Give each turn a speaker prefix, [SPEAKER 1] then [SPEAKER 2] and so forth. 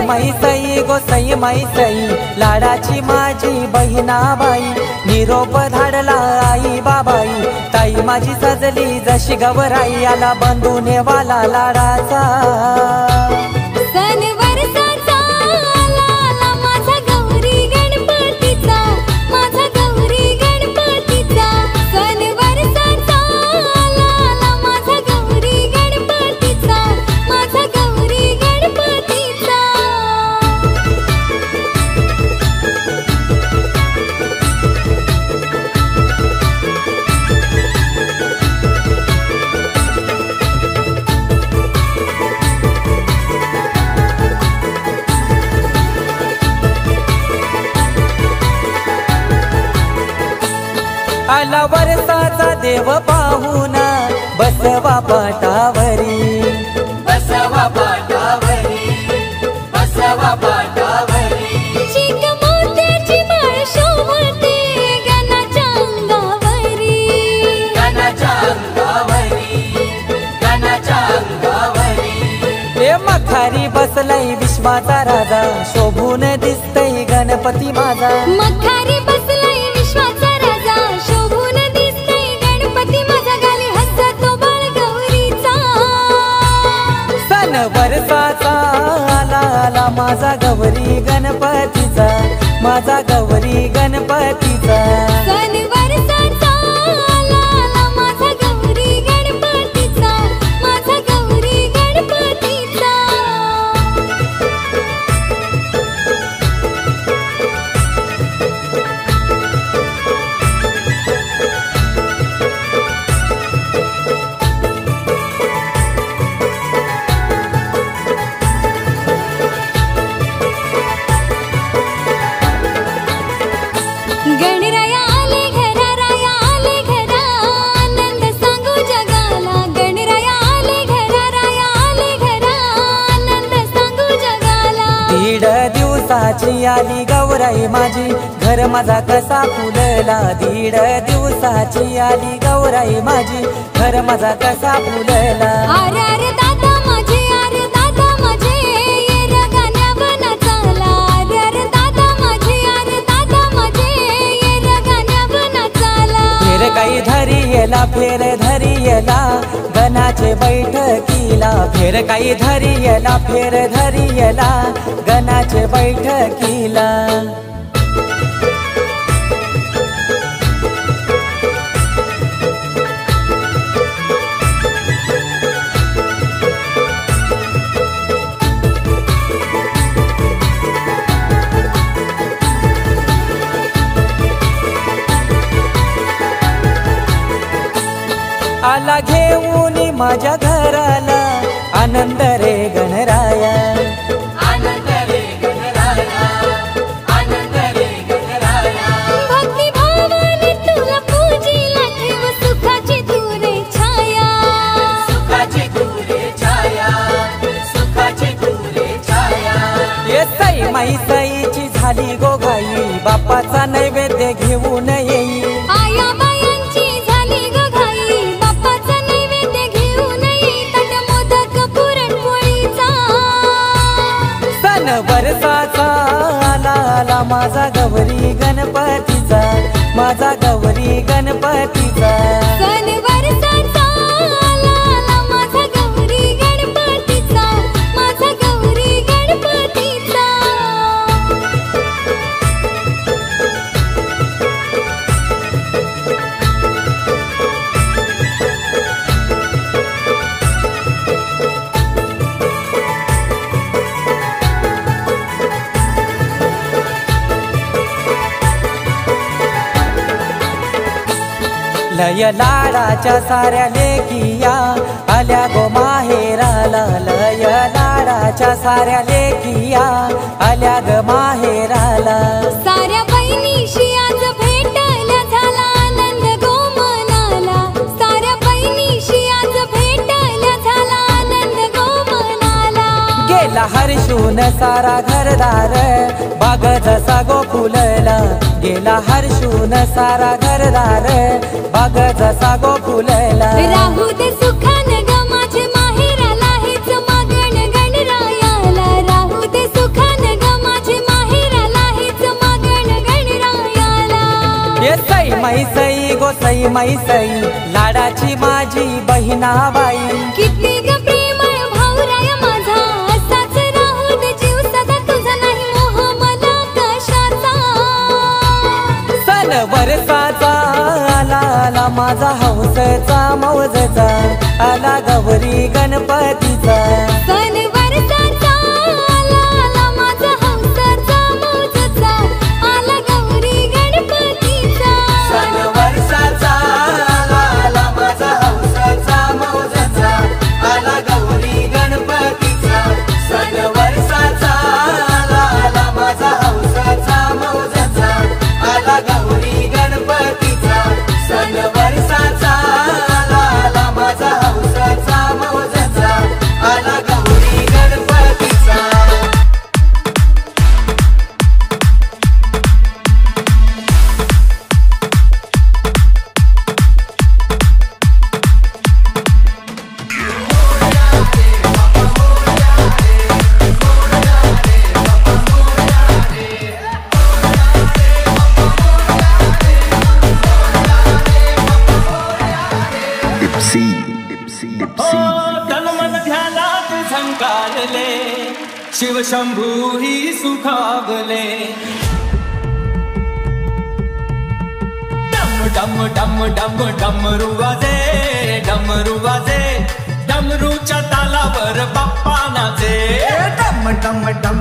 [SPEAKER 1] माई सई गो सई माई सई, लाडाची माझी बहिणाबाई, निरोप धाडला आई बाबाई, ताई माझी सजली जशी गवराई, आला बंधूने वाला लाडाचा
[SPEAKER 2] सण वर्षाचा आला माझा गौरी गणपतीचा, माझा गौरी गणपतीचा, सण वर्षाचा आला माझा गौरी गणपतीचा, माझा गौरी गणपतीचा।
[SPEAKER 1] आला वर्षाचा देव पाहुणा, बसवा पाटावरी,
[SPEAKER 3] बसवा पाटावरी, बसवा पाटावरी,
[SPEAKER 2] चिक मोत्याची माळ शोभते गणाच्या अंगावरी,
[SPEAKER 3] गणाच्या अंगावरी, गणाच्या अंगावरी।
[SPEAKER 1] ए मखारी बसलाय विश्वाचा राजा, शोभून दिसतय गणपती माझा,
[SPEAKER 2] मखारी बसलाय विश्वाचा राजा, शोभून दिसतय गणपती माझा, गाली हसतो बाळ गौरीचा।
[SPEAKER 1] सण वर्षाचा आला माझा गौरी गणपतीचा, माझा गौरी गणपतीचा,
[SPEAKER 2] सण वर्षाचा आला माझा गौरी गणपतीचा, माझा गौरी गणपतीचा। गणराया आले घरा, राया आले घरा, आनंद सांगू जगाला, गणराया आले घरा, राया आले घरा, आनंद सांगू जगाला।
[SPEAKER 1] दीड दिवसाची आली गौराई माझी, घर माझा कसा फुलला, दीड दिवसाची आली गौराई माझी, घर माझा कसा फुलला।
[SPEAKER 2] अरे अरे दादा माझे, अरे दादा माझे, ये रे गाण्या बनाचाला, अरे अरे दादा माझे, अरे दादा माझे, ये रे गाण्या बनाचाला।
[SPEAKER 1] फेर काही धरी येला, फेर धरी येला, गणाचे बैठकीला, फेर काही धरी येला, फेर धरी येला, गणाचे बैठकीला। आला घेऊन माझ्या घराला, आनंद रे गणराया,
[SPEAKER 3] आनंद रे गणराया, आनंद रे गणराया।
[SPEAKER 2] भक्ती भावाने तुला पूजिला, ठेव सुखाची दूरे छाया,
[SPEAKER 3] सुखाची दूरे छाया, सुखाची दूरे छाया।
[SPEAKER 1] ये सई माई सईची झाली गोगाई, बापाचा नैवेद्य घेऊन येई,
[SPEAKER 2] आया बायांची झाली ग घाई, बाप्पाचा नैवेद्य घेऊन ये, ताट मोदक पुरणपोळीचा।
[SPEAKER 1] सण वर्षाचा आला माझा गौरी गणपतीचा, माझा गौरी गणपतीचा,
[SPEAKER 2] सण वर्षाचा आला माझा गौरी गणपतीचा, माझा गौरी गणपतीचा। लय लाडाच्या साऱ्या लेकिया, आल्या गो माहेराला, लय लाडाच्या साऱ्या लेकिया, आल्या ग माहेराला। साऱ्या बहिणीशी आज भेटायला झाला आनंद गो मनाला, साऱ्या बहिणीशी आज भेटायला झाला आनंद गो मनाला। गेला हर्षून सारा घरदार, बाग जसा गो फुलला, गेला हर्षून सारा घरदार, बाग जसा गो फुलला। राहू दे सुखान ग माझे माहेराला, हेच मागण गणरायाला, राहू दे सुखान
[SPEAKER 1] सई माई सई लाडाची माझी बहिणाबाई
[SPEAKER 2] किती ग प्रेमळ भाऊराय माझा असाच राहू दे जीव सदा तुझा नाही मोह मला कशाचा
[SPEAKER 1] सण वर्षाचा आला आला माझा हौसचा मौजचा आला गौरी गणपतीचा
[SPEAKER 2] सण वर्षाचा आला आला माझा हौसाचा मौजचा आला गौरी गणपतीचा
[SPEAKER 3] सण वर्षाचा आला माझा हौसाचा मौजाचा आला गौरी गणपतीचा सण वर्षाचा आला माझा हौसाचा मौजाचा आला गौरी गणपतीचा सण वर्षाचा आला माझा हौसाचा मौजाचा आला गौरी गणपतीचा
[SPEAKER 4] तनमन ध्यानात झंकारले शिवशंभू ही सुखावले डम डम डम डम डमरू वाजे डमरूच्या तालावर बाप्पा नाचे डम डम डम